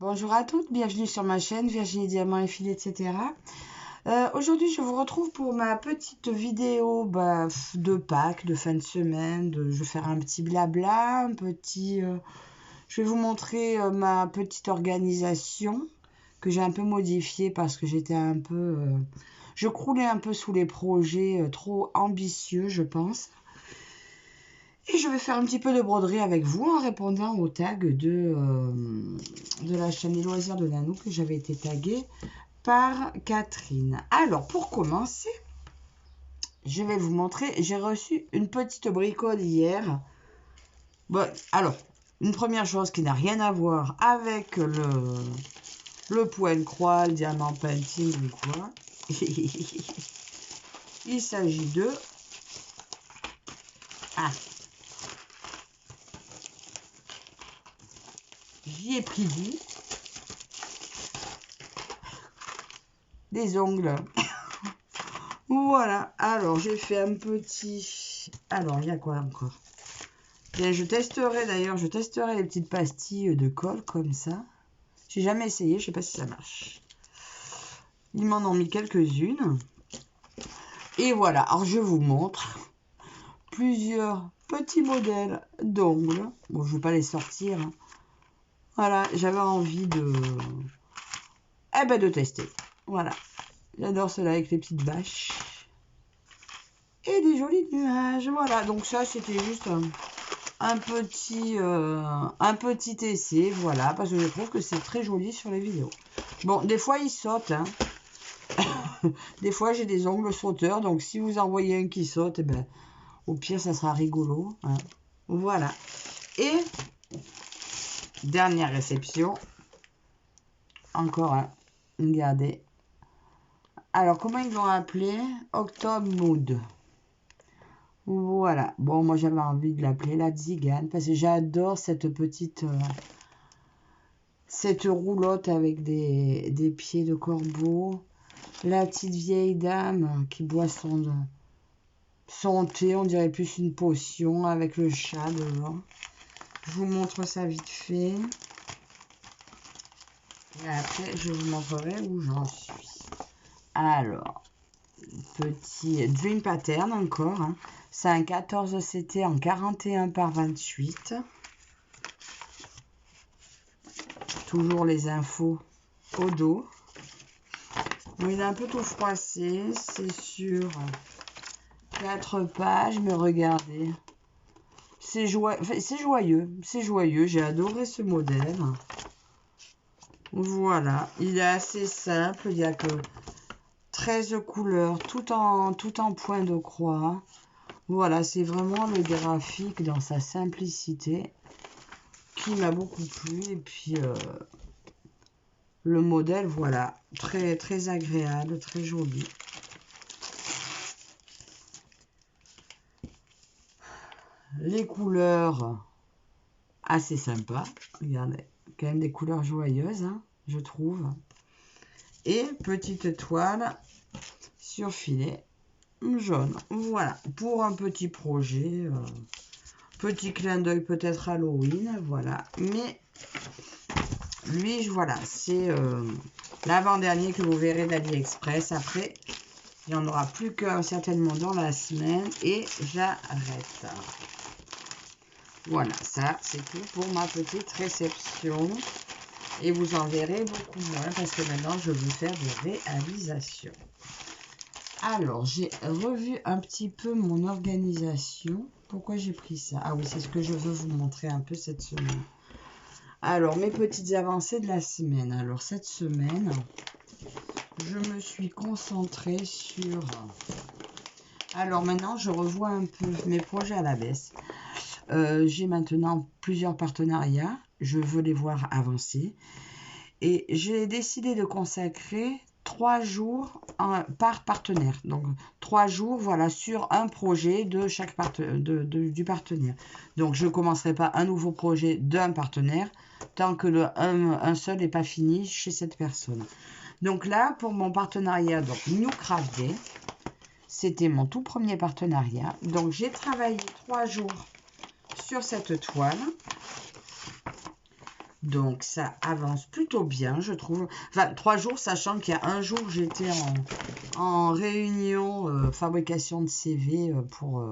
Bonjour à toutes, bienvenue sur ma chaîne Virginie Diamant et Fil, etc. Aujourd'hui, je vous retrouve pour ma petite vidéo de Pâques, de fin de semaine. Je vais faire un petit blabla, je vais vous montrer ma petite organisation que j'ai un peu modifiée parce que j'étais un peu... je croulais un peu sous les projets trop ambitieux, je pense. Et je vais faire un petit peu de broderie avec vous en répondant au tag de la chaîne Les Loisirs de Nanou que j'avais été taguée par Catherine. Alors, pour commencer, je vais vous montrer, j'ai reçu une petite bricole hier. Bon, alors, une première chose qui n'a rien à voir avec le point croix, le diamant painting ou quoi. Il s'agit de... Ah, j'y ai pris goût. Des ongles. Voilà, alors j'ai fait un petit... Alors, il y a quoi encore? Bien, je testerai les petites pastilles de colle comme ça. J'ai jamais essayé, je sais pas si ça marche. Ils m'en ont mis quelques-unes. Et voilà, alors je vous montre plusieurs petits modèles d'ongles. Bon, je ne vais pas les sortir. Voilà, j'avais envie de... de tester. Voilà, j'adore cela avec les petites vaches. Et des jolis nuages. Voilà, donc ça c'était juste un petit essai. Voilà, parce que je trouve que c'est très joli sur les vidéos. Bon, des fois ils sautent, hein. Des fois j'ai des ongles sauteurs, donc si vous en voyez un qui saute, au pire ça sera rigolo, hein. Voilà. Et dernière réception, encore un, regardez. Alors comment ils l'ont appelé? Octobre Mood. Voilà. Bon, moi j'avais envie de l'appeler la Zigane parce que j'adore cette petite cette roulotte avec des pieds de corbeau. La petite vieille dame qui boit son thé, on dirait plus une potion avec le chat devant. Je vous montre ça vite fait. Et après, je vous montrerai où j'en suis. Alors, petit Dream Pattern encore. Hein. C'est un 14 CT en 41 par 28. Toujours les infos au dos. Bon, il est un peu tout froissé. C'est sur 4 pages, mais regardez. C'est joyeux. C'est joyeux. J'ai adoré ce modèle. Voilà. Il est assez simple. Il n'y a que 13 couleurs, tout en point de croix. Voilà, c'est vraiment le graphique dans sa simplicité qui m'a beaucoup plu. Et puis, le modèle, voilà, très, très agréable, très joli. Les couleurs, assez sympas. Regardez, quand même des couleurs joyeuses, hein, je trouve. Et petite toile sur filet jaune. Voilà, pour un petit projet, petit clin d'œil peut-être Halloween, voilà. Mais lui, voilà, c'est l'avant-dernier que vous verrez d'AliExpress. Après, il n'y en aura plus qu'un certainement dans la semaine et j'arrête. Voilà, ça c'est tout pour ma petite réception. Et vous en verrez beaucoup moins parce que maintenant je veux faire des réalisations. Alors, j'ai revu un petit peu mon organisation. Pourquoi j'ai pris ça? Ah oui, c'est ce que je veux vous montrer un peu cette semaine. Alors, mes petites avancées de la semaine. Alors, cette semaine, je me suis concentrée sur... Alors, maintenant, je revois un peu mes projets à la baisse. J'ai maintenant plusieurs partenariats. Je veux les voir avancer. Et j'ai décidé de consacrer 3 jours par partenaire. Donc, 3 jours, voilà, sur un projet de chaque du partenaire. Donc, je ne commencerai pas un nouveau projet d'un partenaire tant que un seul n'est pas fini chez cette personne. Donc là, pour mon partenariat, donc New Craft Day, c'était mon tout premier partenariat. Donc, j'ai travaillé 3 jours sur cette toile. Donc, ça avance plutôt bien, je trouve. Enfin, 3 jours, sachant qu'il y a un jour, j'étais en réunion fabrication de CV pour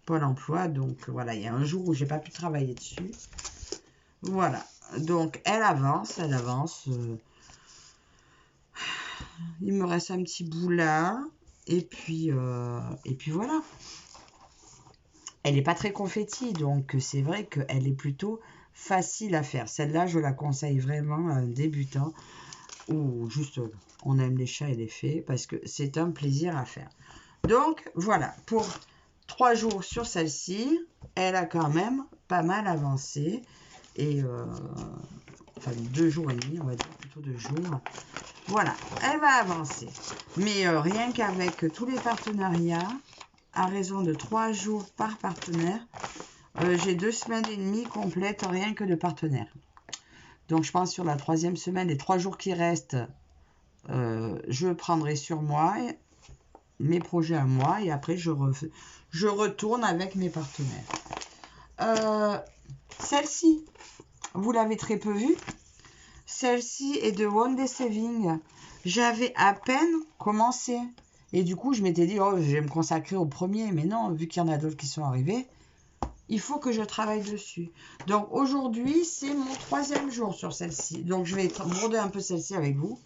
Pôle emploi. Donc, voilà, il y a un jour où j'ai pas pu travailler dessus. Voilà. Donc, elle avance, elle avance. Il me reste un petit bout là. Et puis voilà. Elle n'est pas très confetti, donc c'est vrai qu'elle est plutôt facile à faire. Celle-là, je la conseille vraiment à un débutant ou juste on aime les chats et les fées parce que c'est un plaisir à faire. Donc voilà, pour 3 jours sur celle-ci, elle a quand même pas mal avancé. Et enfin 2 jours et demi, on va dire plutôt 2 jours. Voilà, elle va avancer. Mais rien qu'avec tous les partenariats, à raison de 3 jours par partenaire, j'ai 2 semaines et demie complètes rien que de partenaires. Donc je pense sur la 3e semaine, les 3 jours qui restent, je prendrai sur moi mes projets à moi et après je retourne avec mes partenaires. Celle-ci, vous l'avez très peu vue. Celle-ci est de One Day Saving. J'avais à peine commencé. Et du coup, je m'étais dit, oh, je vais me consacrer au premier. Mais non, vu qu'il y en a d'autres qui sont arrivés, il faut que je travaille dessus. Donc aujourd'hui, c'est mon 3e jour sur celle-ci. Donc je vais broder un peu celle-ci avec vous.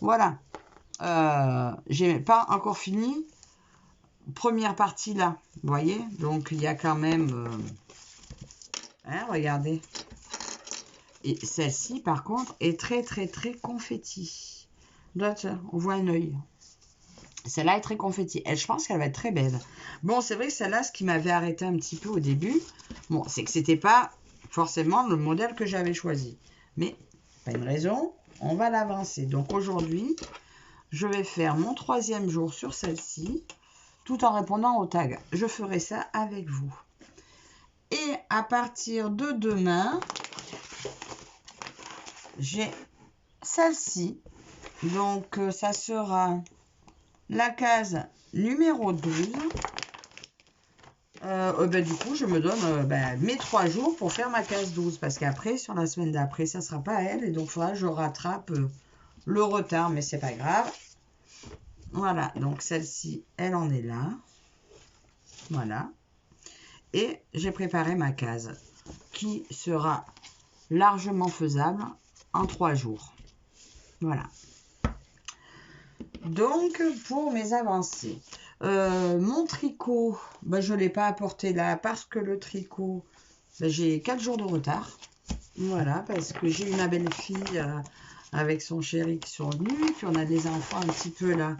Voilà. J'ai pas encore fini. Première partie là, vous voyez. Donc il y a quand même... hein, regardez. Et celle-ci, par contre, est très, très, très confetti. Là, on voit un œil. Celle-là est très confetti. Elle, je pense qu'elle va être très belle. Bon, c'est vrai que celle-là, ce qui m'avait arrêté un petit peu au début, bon, c'est que c'était pas forcément le modèle que j'avais choisi. Mais, pas une raison, on va l'avancer. Donc aujourd'hui, je vais faire mon 3e jour sur celle-ci, tout en répondant au tag. Je ferai ça avec vous. Et à partir de demain, j'ai celle-ci. Donc, ça sera la case numéro 12. Du coup, je me donne mes 3 jours pour faire ma case 12. Parce qu'après, sur la semaine d'après, ça ne sera pas elle. Et donc, il faudra que je rattrape le retard. Mais c'est pas grave. Voilà. Donc, celle-ci, elle en est là. Voilà. Et j'ai préparé ma case qui sera largement faisable en 3 jours. Voilà. Donc, pour mes avancées, mon tricot, je ne l'ai pas apporté là parce que le tricot, j'ai 4 jours de retard. Voilà, parce que j'ai une belle-fille avec son chéri qui sont venus. Puis on a des enfants un petit peu là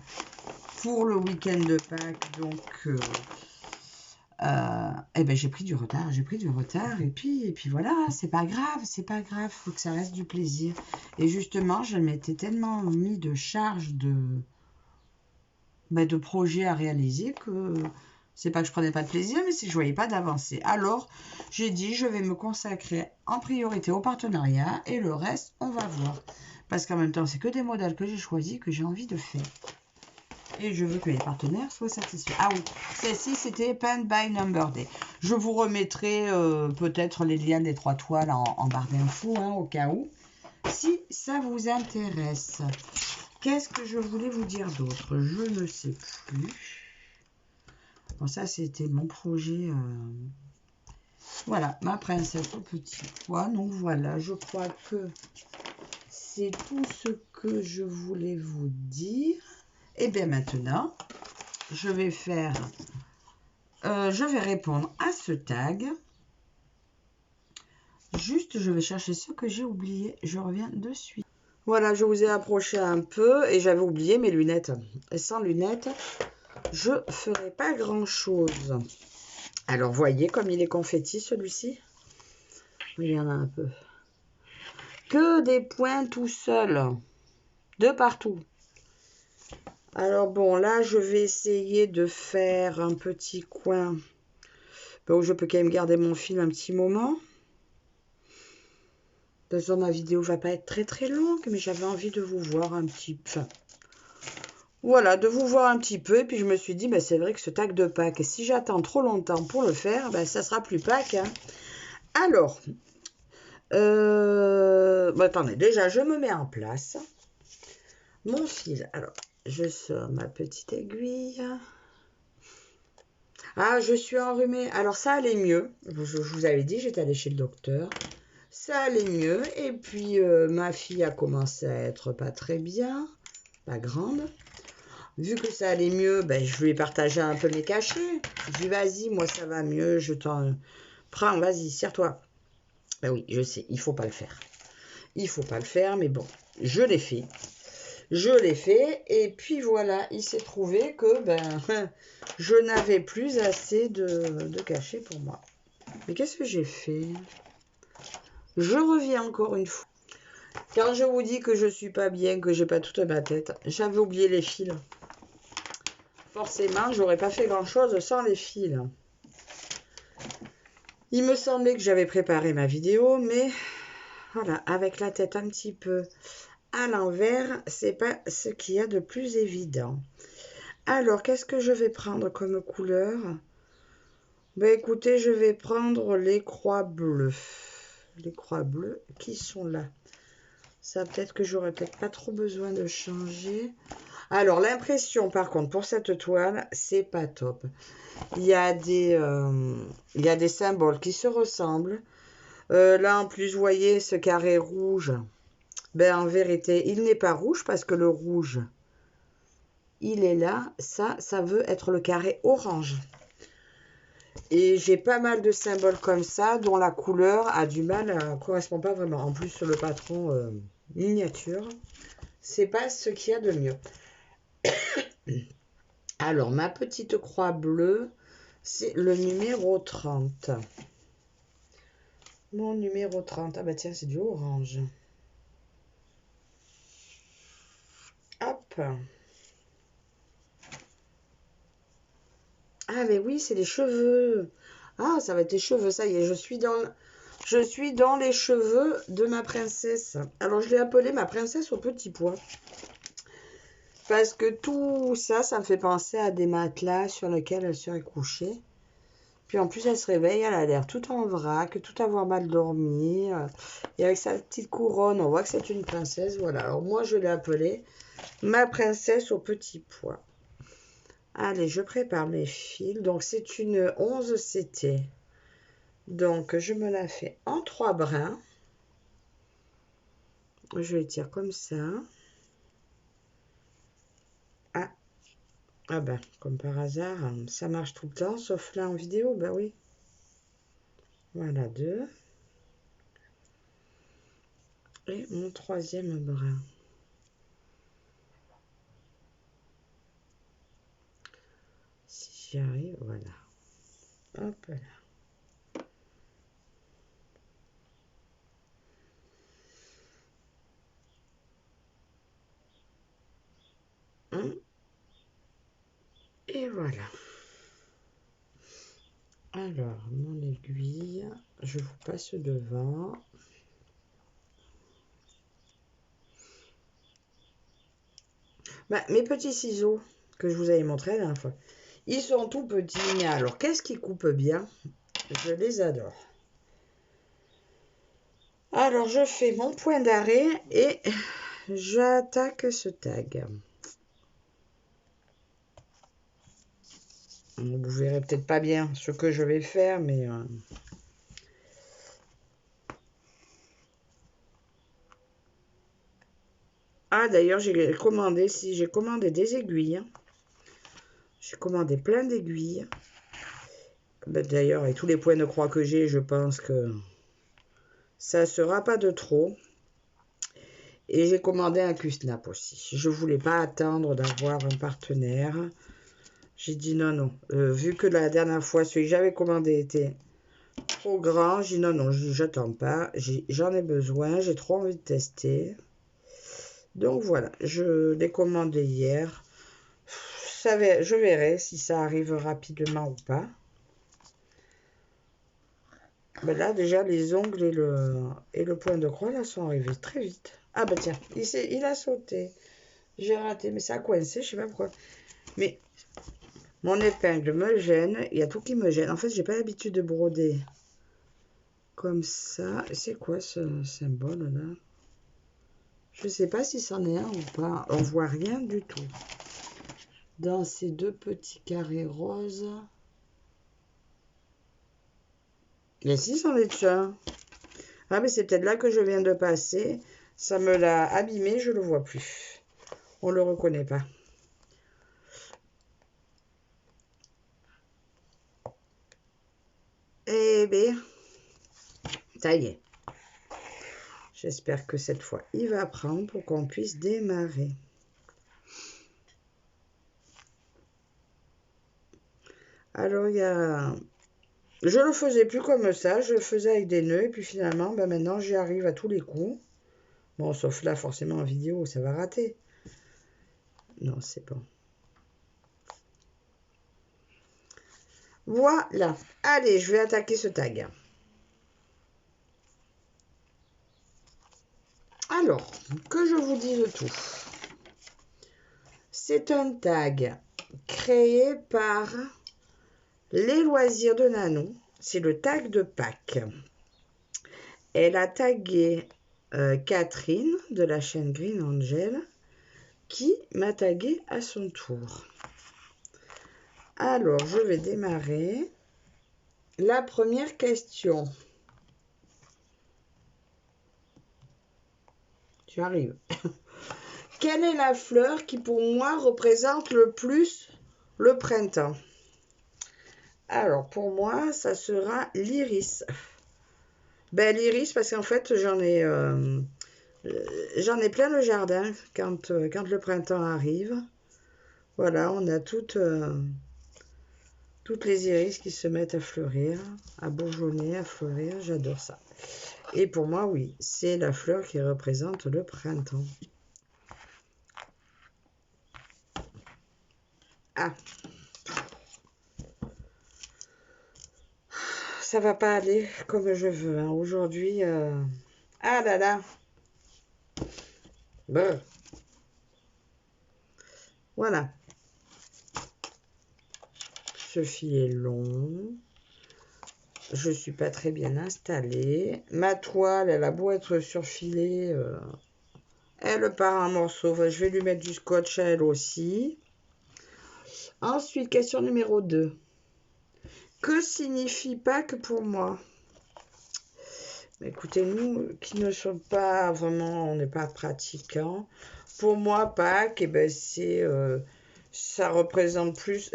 pour le week-end de Pâques. Donc, j'ai pris du retard. Et puis voilà, c'est pas grave. Faut que ça reste du plaisir. Et justement, je m'étais tellement mis de charge de projets à réaliser que c'est pas que je prenais pas de plaisir, mais c'est que je voyais pas d'avancée. Alors, j'ai dit, je vais me consacrer en priorité au partenariat et le reste, on va voir. Parce qu'en même temps, c'est que des modèles que j'ai choisis, que j'ai envie de faire. Et je veux que les partenaires soient satisfaits. Ah oui, celle-ci, c'était Paint by Number Day. Je vous remettrai peut-être les liens des 3 toiles en barre d'infos, au cas où, si ça vous intéresse. Qu'est-ce que je voulais vous dire d'autre? Je ne sais plus. Bon, ça, c'était mon projet. Voilà, ma princesse au petit pois. Donc, voilà, je crois que c'est tout ce que je voulais vous dire. Et bien maintenant, je vais répondre à ce tag. Juste, je vais chercher ce que j'ai oublié. Je reviens de suite. Voilà, je vous ai approché un peu et j'avais oublié mes lunettes. Et sans lunettes, je ne ferai pas grand-chose. Alors, voyez comme il est confetti, celui-ci. Il y en a un peu. Que des points tout seuls. De partout. Alors, bon, là, je vais essayer de faire un petit coin où je peux quand même garder mon fil un petit moment. De toute façon, ma vidéo va pas être très très longue, mais j'avais envie de vous voir un petit peu. Voilà, de vous voir un petit peu. Et puis je me suis dit, c'est vrai que ce tag de Pâques, si j'attends trop longtemps pour le faire, ça sera plus Pâques. Alors, Bon, attendez, déjà, je me mets en place. Mon fil, alors, je sors ma petite aiguille. Ah, je suis enrhumée. Alors, ça allait mieux. Je vous avais dit, j'étais allée chez le docteur. Ça allait mieux. Et puis, ma fille a commencé à être pas très bien. Pas grande. Vu que ça allait mieux, ben, je lui ai partagé un peu mes cachets. Je lui ai dit, vas-y, moi, ça va mieux. Je t'en prends, vas-y, serre-toi. Ben oui, je sais, il faut pas le faire. Il faut pas le faire, mais bon, je l'ai fait. Je l'ai fait, et puis voilà, il s'est trouvé que ben, je n'avais plus assez de cachets pour moi. Mais qu'est-ce que j'ai fait? Je reviens encore une fois. Quand je vous dis que je suis pas bien, que j'ai pas toute ma tête, j'avais oublié les fils. Forcément, j'aurais pas fait grand-chose sans les fils. Il me semblait que j'avais préparé ma vidéo, mais voilà, avec la tête un petit peu à l'envers, c'est pas ce qu'il y a de plus évident. Alors, qu'est-ce que je vais prendre comme couleur? Ben écoutez, je vais prendre les croix bleues. Les croix bleues qui sont là. Ça, peut-être que j'aurais peut-être pas trop besoin de changer. Alors, l'impression, par contre, pour cette toile, c'est pas top. Il y a des symboles qui se ressemblent. Là, en plus, vous voyez ce carré rouge. Ben, en vérité, il n'est pas rouge parce que le rouge, il est là. Ça veut être le carré orange. Et j'ai pas mal de symboles comme ça, dont la couleur a du mal à correspond pas vraiment. En plus, le patron miniature, c'est pas ce qu'il y a de mieux. Alors, ma petite croix bleue, c'est le numéro 30. Mon numéro 30. Ah bah tiens, c'est du orange. Hop. Ah mais oui, c'est les cheveux. Ah, ça va être les cheveux, ça y est, je suis dans les cheveux de ma princesse. Alors, je l'ai appelée ma princesse au petit pois. Parce que tout ça, ça me fait penser à des matelas sur lesquels elle serait couchée. Puis en plus, elle se réveille, elle a l'air tout en vrac, tout avoir mal dormi. Et avec sa petite couronne, on voit que c'est une princesse. Voilà, alors moi, je l'ai appelée ma princesse au petit pois. Allez, je prépare mes fils. Donc, c'est une 11 CT. Donc, je me la fais en 3 brins. Je les tire comme ça. Ah ben, comme par hasard, ça marche tout le temps, sauf là en vidéo, ben oui. Voilà, 2. Et mon 3e brin. Si j'y arrive, voilà. Hop là. Et voilà. Alors, mon aiguille, je vous passe devant. Ben, mes petits ciseaux que je vous avais montré la dernière fois, ils sont tout petits, mais alors, qu'est-ce qui coupe bien? Je les adore. Alors, je fais mon point d'arrêt et j'attaque ce tag. Vous verrez peut-être pas bien ce que je vais faire, mais... Ah, d'ailleurs, j'ai commandé des aiguilles. J'ai commandé plein d'aiguilles. Ben, d'ailleurs, avec tous les points de croix que j'ai, je pense que ça ne sera pas de trop. Et j'ai commandé un Q-Snap aussi. Je ne voulais pas attendre d'avoir un partenaire. J'ai dit non, non. Vu que la dernière fois, celui que j'avais commandé était trop grand, j'ai dit non, non, j'attends pas. J'en ai besoin, j'ai trop envie de tester. Donc voilà, je l'ai commandé hier. Je verrai si ça arrive rapidement ou pas. Ben là, déjà, les ongles et le point de croix, là, sont arrivés très vite. Ah ben tiens, il a sauté. J'ai raté, mais ça a coincé, je sais pas pourquoi. Mais mon épingle me gêne, il y a tout qui me gêne. En fait, j'ai pas l'habitude de broder Comme ça. C'est quoi ce symbole là? Je sais pas si c'en est un ou pas. On voit rien du tout. Dans ces deux petits carrés roses. Et si, c'en est un. Ah, mais c'est peut-être là que je viens de passer. Ça me l'a abîmé, je le vois plus. On le reconnaît pas. Eh bien, ça y est. J'espère que cette fois, il va prendre pour qu'on puisse démarrer. Alors, il y a... Je le faisais plus comme ça, je le faisais avec des nœuds, et puis finalement, ben maintenant, j'y arrive à tous les coups. Bon, sauf là, forcément, en vidéo, ça va rater. Non, c'est bon. Voilà. Allez, je vais attaquer ce tag. Alors, que je vous dise tout. C'est un tag créé par les loisirs de Nanou. C'est le tag de Pâques. Elle a tagué Catherine de la chaîne Green Angel qui m'a tagué à son tour. Alors, je vais démarrer. La première question. Tu arrives. Quelle est la fleur qui, pour moi, représente le plus le printemps? Alors, pour moi, ça sera l'iris. Ben, l'iris, parce qu'en fait, j'en ai plein le jardin quand le printemps arrive. Voilà, on a toutes les iris qui se mettent à fleurir, à bourgeonner, à fleurir. J'adore ça. Et pour moi, oui, c'est la fleur qui représente le printemps. Ah, ça va pas aller comme je veux. Hein. Aujourd'hui, ah là là. Bon. Voilà. Ce fil est long. Je suis pas très bien installée. Ma toile, elle a beau être surfilée, elle part en morceaux. Enfin, je vais lui mettre du scotch à elle aussi. Ensuite, question numéro 2. Que signifie Pâques pour moi? Écoutez, nous qui ne sommes pas vraiment, on n'est pas pratiquants. Pour moi, Pâques, eh ben, ça représente plus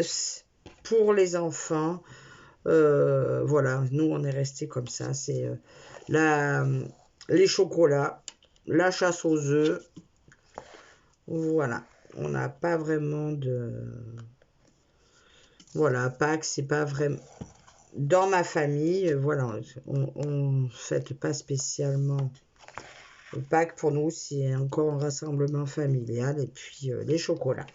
pour les enfants. Voilà, nous on est resté comme ça. C'est les chocolats, la chasse aux œufs. Voilà, on n'a pas vraiment de... Voilà, Pâques, c'est pas vraiment... Dans ma famille, voilà, on ne fête pas spécialement Pâques. Pour nous, c'est encore un rassemblement familial et puis les chocolats.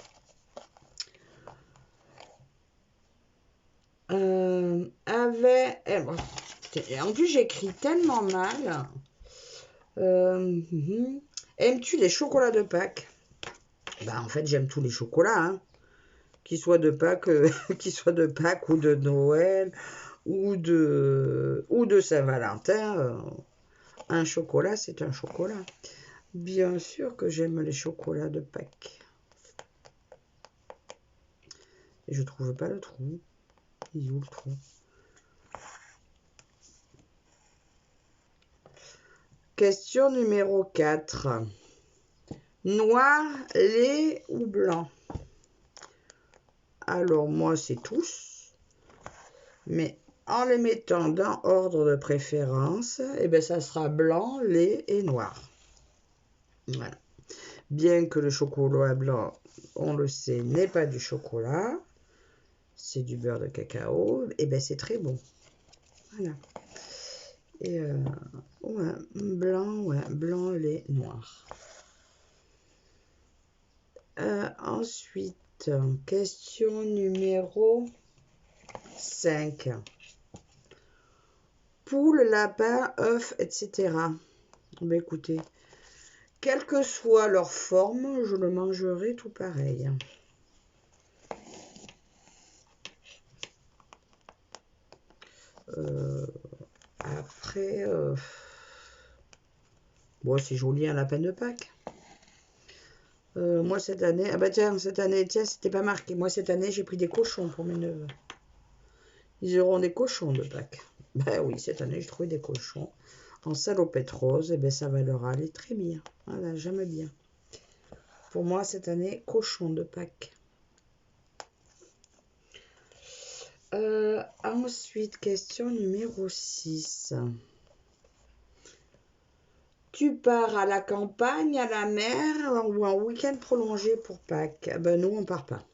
En plus, j'écris tellement mal. Aimes-tu les chocolats de Pâques? Bah, en fait, j'aime tous les chocolats, hein. Qu'ils soient de Pâques, ou de Noël, ou de Saint-Valentin. Un chocolat, c'est un chocolat. Bien sûr que j'aime les chocolats de Pâques. Et je trouve pas le trou. Il est où le trou? Question numéro 4. Noir, lait ou blanc? Alors, moi, c'est tous. Mais en les mettant dans ordre de préférence, eh bien, ça sera blanc, lait et noir. Voilà. Bien que le chocolat blanc, on le sait, n'est pas du chocolat, c'est du beurre de cacao, et bien, c'est très bon. Voilà. Et ouais, blanc, lait, noir. Ensuite, question numéro 5. Poule, lapin, œuf, etc. Ben écoutez, quelle que soit leur forme, je le mangerai tout pareil. Après, bon, c'est joli un lapin de Pâques. Moi, cette année... Ah bah tiens, cette année, tiens, c'était pas marqué. Moi, cette année, j'ai pris des cochons pour mes neveux. Ils auront des cochons de Pâques. Ben oui, cette année, j'ai trouvé des cochons en salopette rose. Et ben ça va leur aller très bien. Voilà, j'aime bien. Pour moi, cette année, cochon de Pâques. Ensuite, question numéro 6. Tu pars à la campagne, à la mer ou en week-end prolongé pour Pâques? Ben nous, on part pas.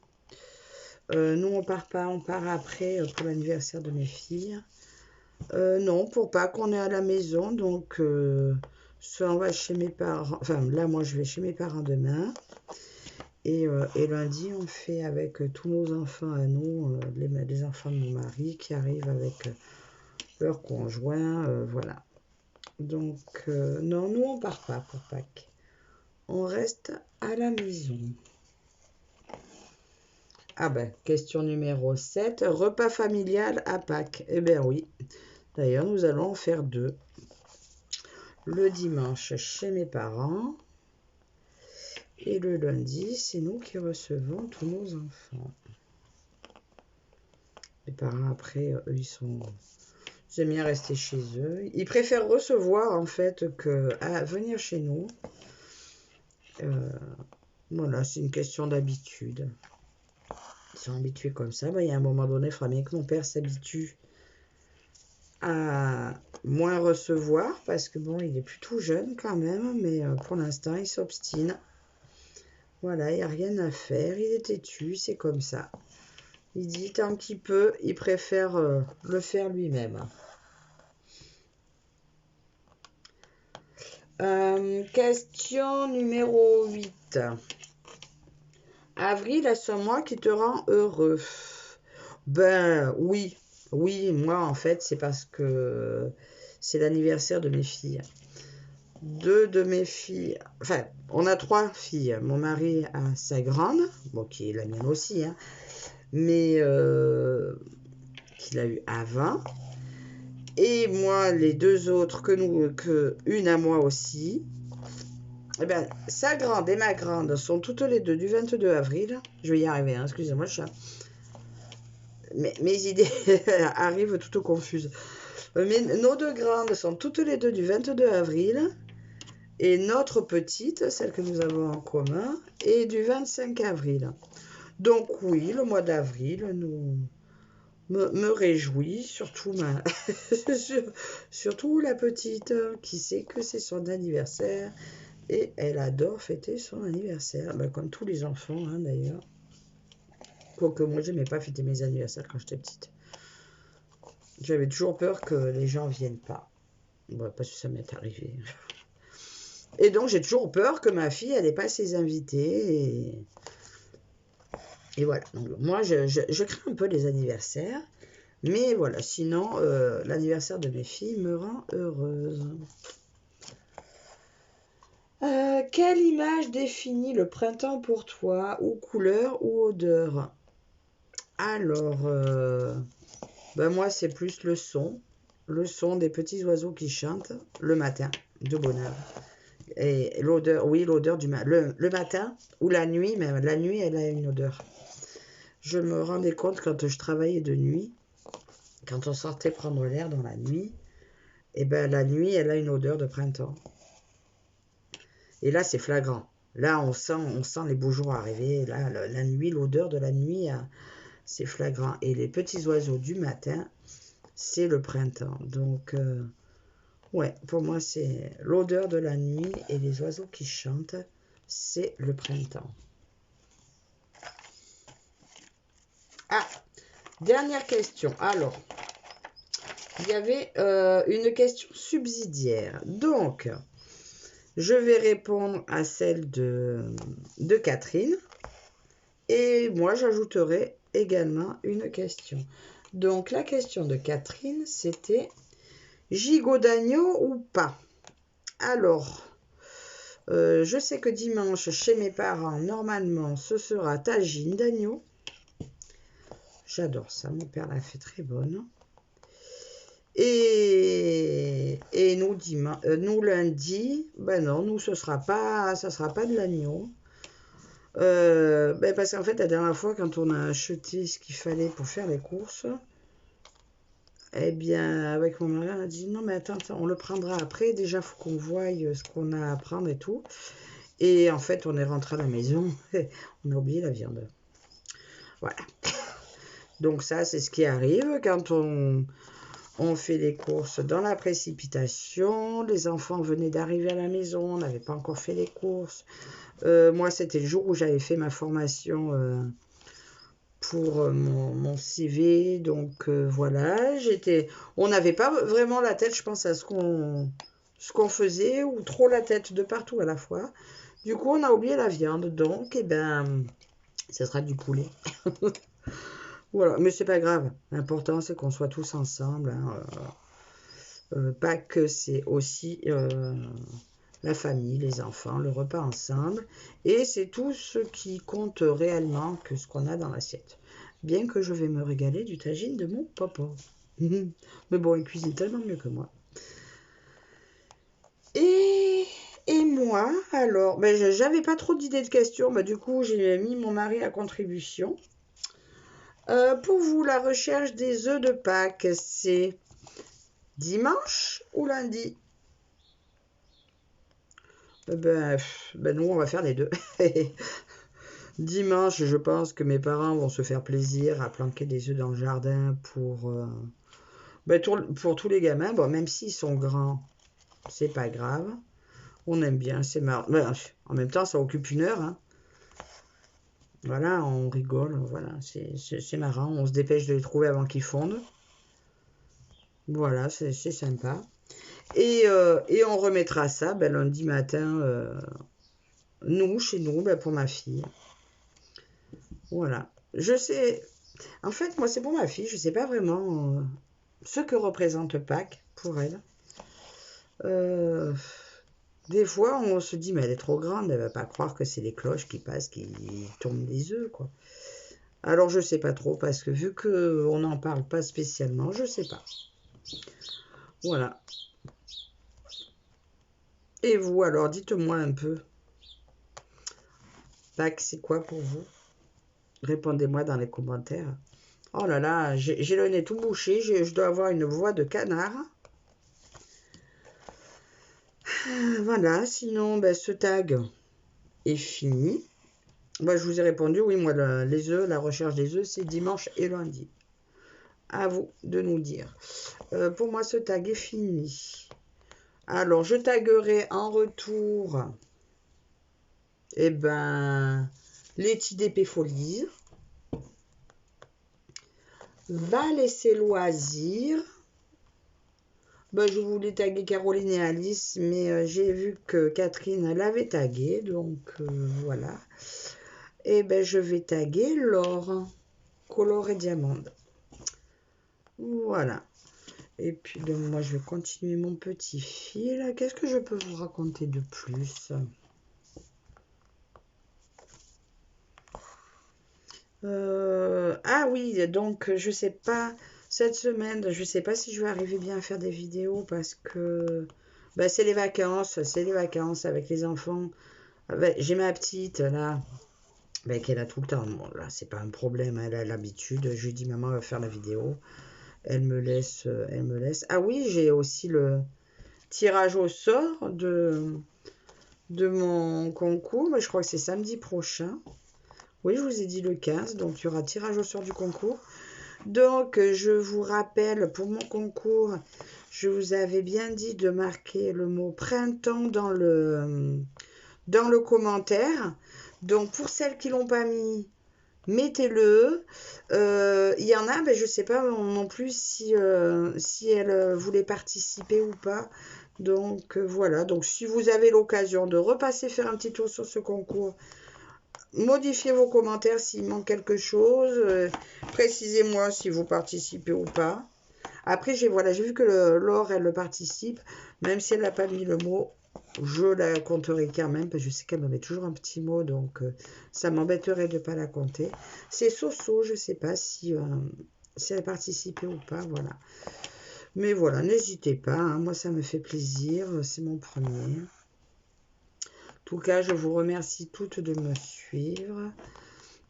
Nous, on part pas. On part après pour l'anniversaire de mes filles. Non, pour Pâques, on est à la maison. Donc, soit on va chez mes parents. Enfin, là, moi, je vais chez mes parents demain. Et lundi, on fait avec tous nos enfants à nous, les enfants de mon mari qui arrivent avec leur conjoint. Voilà. Donc, non, nous, on part pas pour Pâques. On reste à la maison. Ah ben, question numéro 7. Repas familial à Pâques. Eh bien oui. D'ailleurs, nous allons en faire 2. Le dimanche chez mes parents. Et le lundi, c'est nous qui recevons tous nos enfants. Les parents, après, eux, ils aiment bien rester chez eux. Ils préfèrent recevoir, en fait, que venir chez nous. Voilà, c'est une question d'habitude. Ils sont habitués comme ça. Ben, il y a un moment donné, il faudra bien que mon père s'habitue à moins recevoir, parce que bon, il est plutôt jeune quand même, mais pour l'instant, il s'obstine. Voilà, il n'y a rien à faire, il est têtu, c'est comme ça. Il dit tant qu'il peut, il préfère le faire lui-même. Question numéro 8. Avril, est-ce un mois qui te rend heureux? Ben oui, moi en fait, c'est parce que c'est l'anniversaire de mes filles. 2 de mes filles, enfin, on a 3 filles. Mon mari a sa grande, bon, qui est la mienne aussi, hein, mais qu'il a eu avant. Et moi, les 2 autres, une à moi aussi. Eh bien, sa grande et ma grande sont toutes les 2 du 22 avril. Je vais y arriver, hein, excusez-moi le chat. Mes idées arrivent toutes confuses. Mais nos 2 grandes sont toutes les 2 du 22 avril. Et notre petite, celle que nous avons en commun, est du 25 avril. Donc oui, le mois d'avril me réjouit, surtout surtout la petite qui sait que c'est son anniversaire et elle adore fêter son anniversaire, ben, comme tous les enfants hein, d'ailleurs. Quoique moi, je n'aimais pas fêter mes anniversaires quand j'étais petite. J'avais toujours peur que les gens ne viennent pas. Bon, parce que ça m'est arrivé. Et donc, j'ai toujours peur que ma fille, elle n'ait pas ses invités. Et voilà. Donc, moi, je crains un peu les anniversaires. Mais voilà, sinon, l'anniversaire de mes filles me rend heureuse. Quelle image définit le printemps pour toi? Ou couleur ou odeur? Alors, ben moi, c'est plus le son. Le son des petits oiseaux qui chantent le matin, de bonne heure. Et l'odeur, oui, l'odeur le matin ou la nuit, même. La nuit, elle a une odeur. Je me rendais compte quand je travaillais de nuit, quand on sortait prendre l'air dans la nuit, et ben la nuit, elle a une odeur de printemps. Et là, c'est flagrant. Là, on sent les beaux jours arriver. Là, la nuit, l'odeur de la nuit, c'est flagrant. Et les petits oiseaux du matin, c'est le printemps. Donc, ouais, pour moi, c'est l'odeur de la nuit et les oiseaux qui chantent, c'est le printemps. Ah, dernière question. Alors, il y avait une question subsidiaire. Donc, je vais répondre à celle de Catherine. Et moi, j'ajouterai également une question. Donc, la question de Catherine, c'était gigot d'agneau ou pas? Alors, je sais que dimanche, chez mes parents, normalement, ce sera tagine d'agneau. J'adore ça, mon père l'a fait très bonne. Et nous, nous lundi, ben non, nous, ça sera pas de l'agneau. Ben parce qu'en fait, la dernière fois, quand on a acheté ce qu'il fallait pour faire les courses, eh bien, avec mon mari, on a dit non, mais attends, on le prendra après. Déjà, il faut qu'on voie ce qu'on a à prendre et tout. Et en fait, on est rentré à la maison, on a oublié la viande. Voilà. Donc ça, c'est ce qui arrive quand on fait les courses dans la précipitation. Les enfants venaient d'arriver à la maison, on n'avait pas encore fait les courses. Moi, c'était le jour où j'avais fait ma formation pour mon CV. Donc voilà, on n'avait pas vraiment la tête, je pense, à ce qu'on faisait, ou trop la tête de partout à la fois. Du coup, on a oublié la viande, donc, eh ben, ça sera du poulet. Voilà, mais c'est pas grave. L'important, c'est qu'on soit tous ensemble. Hein. Pâques, c'est aussi la famille, les enfants, le repas ensemble. Et c'est tout ce qui compte réellement que ce qu'on a dans l'assiette. Bien que je vais me régaler du tagine de mon papa. Mais bon, il cuisine tellement mieux que moi. Et moi, alors, ben, j'avais pas trop d'idées de questions. Ben, du coup, j'ai mis mon mari à contribution. Pour vous, la recherche des œufs de Pâques, c'est dimanche ou lundi? Ben, nous, on va faire les deux. Dimanche, je pense que mes parents vont se faire plaisir à planquer des œufs dans le jardin pour tous les gamins. Bon, même s'ils sont grands, c'est pas grave. On aime bien, c'est marrant. Ben, en même temps, ça occupe une heure. Hein. Voilà, on rigole. Voilà, c'est marrant. On se dépêche de les trouver avant qu'ils fondent. Voilà, c'est sympa. Et on remettra ça lundi matin, chez nous, pour ma fille. Voilà. Je sais. En fait, moi, c'est pour ma fille. Je ne sais pas vraiment ce que représente Pâques pour elle. Des fois, on se dit, mais elle est trop grande. Elle ne va pas croire que c'est les cloches qui passent, qui tombent des œufs, quoi. Alors, je ne sais pas trop, parce que vu qu'on n'en parle pas spécialement, je ne sais pas. Voilà. Et vous, alors, dites-moi un peu. Pâques, c'est quoi pour vous? Répondez-moi dans les commentaires. Oh là là, j'ai le nez tout bouché. Je dois avoir une voix de canard. Voilà, sinon, ce tag est fini. Je vous ai répondu, oui, moi, les œufs, la recherche des œufs, c'est dimanche et lundi. À vous de nous dire. Pour moi, ce tag est fini. Alors, je taguerai en retour, Letty d'épée Folies. Va laisser loisir. Je voulais taguer Caroline et Alice, mais j'ai vu que Catherine l'avait tagué, donc voilà. Et je vais taguer Laure, Color et Diamande. Voilà. Et puis, moi, je vais continuer mon petit fil. Qu'est-ce que je peux vous raconter de plus? Ah oui, donc, je sais pas, cette semaine, je sais pas si je vais arriver bien à faire des vidéos parce que c'est les vacances avec les enfants. J'ai ma petite, là, qu'elle a tout le temps. Bon, là, c'est pas un problème, elle a l'habitude. Je lui dis, maman va faire la vidéo. Elle me laisse. Ah oui, j'ai aussi le tirage au sort de mon concours. Je crois que c'est samedi prochain. Oui, je vous ai dit le 15, donc il y aura tirage au sort du concours. Donc, je vous rappelle, pour mon concours, je vous avais bien dit de marquer le mot printemps dans le commentaire. Donc, pour celles qui ne l'ont pas mis, mettez-le. Il y en a, je ne sais pas non plus si elles voulaient participer ou pas. Donc, voilà. Donc, si vous avez l'occasion de repasser faire un petit tour sur ce concours, modifiez vos commentaires s'il manque quelque chose. Précisez-moi si vous participez ou pas. Après, j'ai vu que Laure, elle le participe. Même si elle n'a pas mis le mot, je la compterai quand même. Parce que je sais qu'elle me met toujours un petit mot. Donc, ça m'embêterait de ne pas la compter. C'est Soso, je ne sais pas si elle a participé ou pas. Voilà. Mais voilà, n'hésitez pas, hein, moi ça me fait plaisir, c'est mon premier. En tout cas, je vous remercie toutes de me suivre.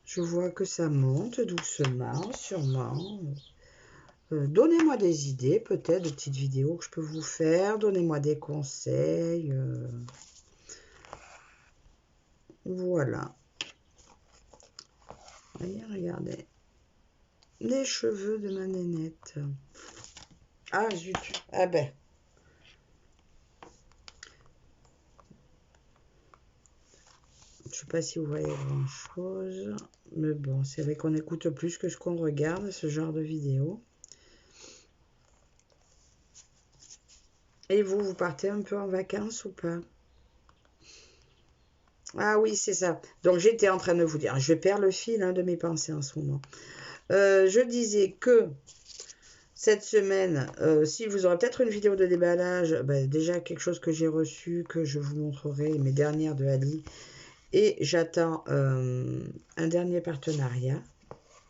Je vois que ça monte doucement, sûrement. Donnez-moi des idées, peut-être, de petites vidéos que je peux vous faire. Donnez-moi des conseils. Voilà. Voyez, regardez. Les cheveux de ma nénette. Ah, zut. Ah ben. Je ne sais pas si vous voyez grand-chose. Mais bon, c'est vrai qu'on écoute plus que ce qu'on regarde, ce genre de vidéo. Et vous, vous partez un peu en vacances ou pas? Ah oui, c'est ça. Donc, j'étais en train de vous dire, je perds le fil de mes pensées en ce moment. Je disais que cette semaine, si vous aurez peut-être une vidéo de déballage, déjà quelque chose que j'ai reçu, que je vous montrerai, mes dernières de Ali. Et j'attends un dernier partenariat.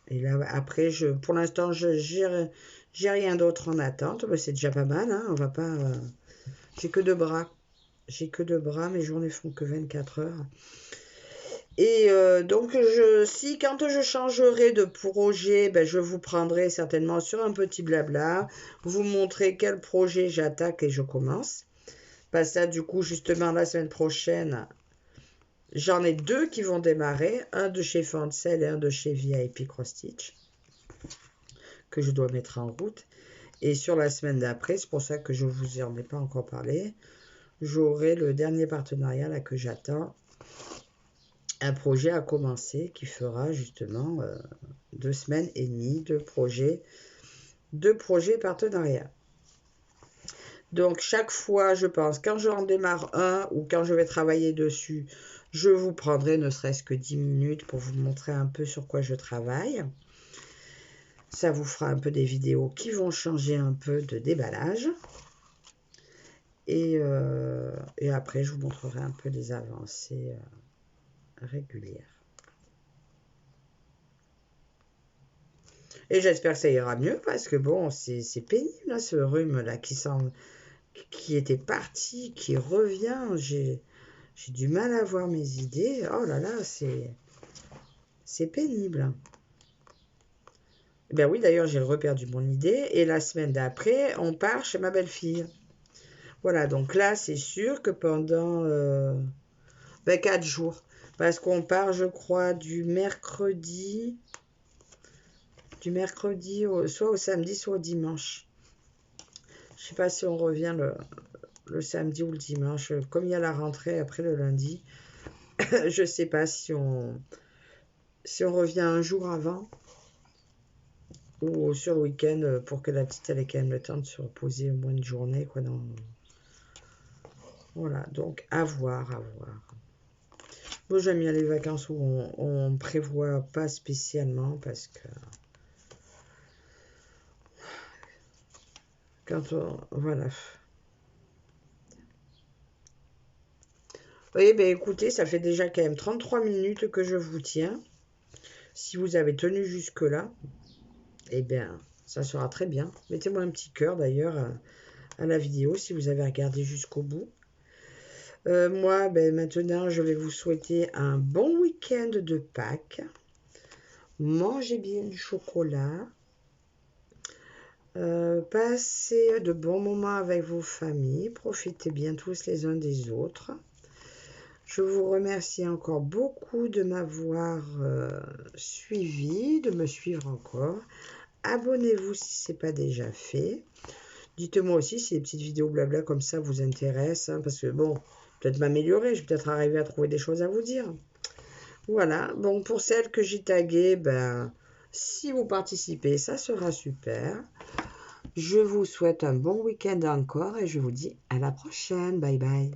Et là, après, pour l'instant, j'ai rien d'autre en attente. C'est déjà pas mal, hein, on va pas... j'ai que 2 bras. J'ai que 2 bras, mes journées font que 24 heures. Et donc, quand je changerai de projet, je vous prendrai certainement sur un petit blabla, vous montrer quel projet j'attaque et je commence. Ça, du coup, justement, la semaine prochaine, j'en ai 2 qui vont démarrer, un de chez Fancel et un de chez VIP Cross Stitch, que je dois mettre en route. Et sur la semaine d'après, c'est pour ça que je ne vous en ai pas encore parlé, j'aurai le dernier partenariat là que j'attends. Un projet à commencer qui fera justement 2 semaines et demie de projet partenariat. Donc chaque fois, je pense, quand j'en démarre un ou quand je vais travailler dessus, je vous prendrai ne serait-ce que 10 minutes pour vous montrer un peu sur quoi je travaille. Ça vous fera un peu des vidéos qui vont changer un peu de déballage. Et après, je vous montrerai un peu des avancées régulières. Et j'espère que ça ira mieux parce que bon, c'est pénible hein, ce rhume là qui était parti, qui revient. J'ai du mal à voir mes idées. Oh là là, c'est pénible. Ben oui, d'ailleurs, j'ai reperdu mon idée. Et la semaine d'après, on part chez ma belle-fille. Voilà, donc là, c'est sûr que pendant 4 jours. Parce qu'on part, je crois, du mercredi soit au samedi, soit au dimanche. Je ne sais pas si on revient le samedi ou le dimanche. Comme il y a la rentrée après le lundi, je ne sais pas si on revient un jour avant ou sur le week-end pour que la petite ait quand même le temps de se reposer au moins une journée. Quoi, Voilà, donc à voir, à voir. Moi, j'aime bien les vacances où on ne prévoit pas spécialement parce que voilà. Oui, ben écoutez, ça fait déjà quand même 33 minutes que je vous tiens. Si vous avez tenu jusque-là, eh bien, ça sera très bien. Mettez-moi un petit cœur d'ailleurs à la vidéo si vous avez regardé jusqu'au bout. Moi, maintenant, je vais vous souhaiter un bon week-end de Pâques. Mangez bien du chocolat. Passez de bons moments avec vos familles. Profitez bien tous les uns des autres. Je vous remercie encore beaucoup de m'avoir suivi, de me suivre encore. Abonnez-vous si ce n'est pas déjà fait. Dites-moi aussi si les petites vidéos blabla comme ça vous intéressent. Parce que bon, peut-être m'améliorer, je vais peut-être arriver à trouver des choses à vous dire. Voilà, bon pour celles que j'ai taguées, si vous participez, ça sera super. Je vous souhaite un bon week-end encore et je vous dis à la prochaine. Bye bye.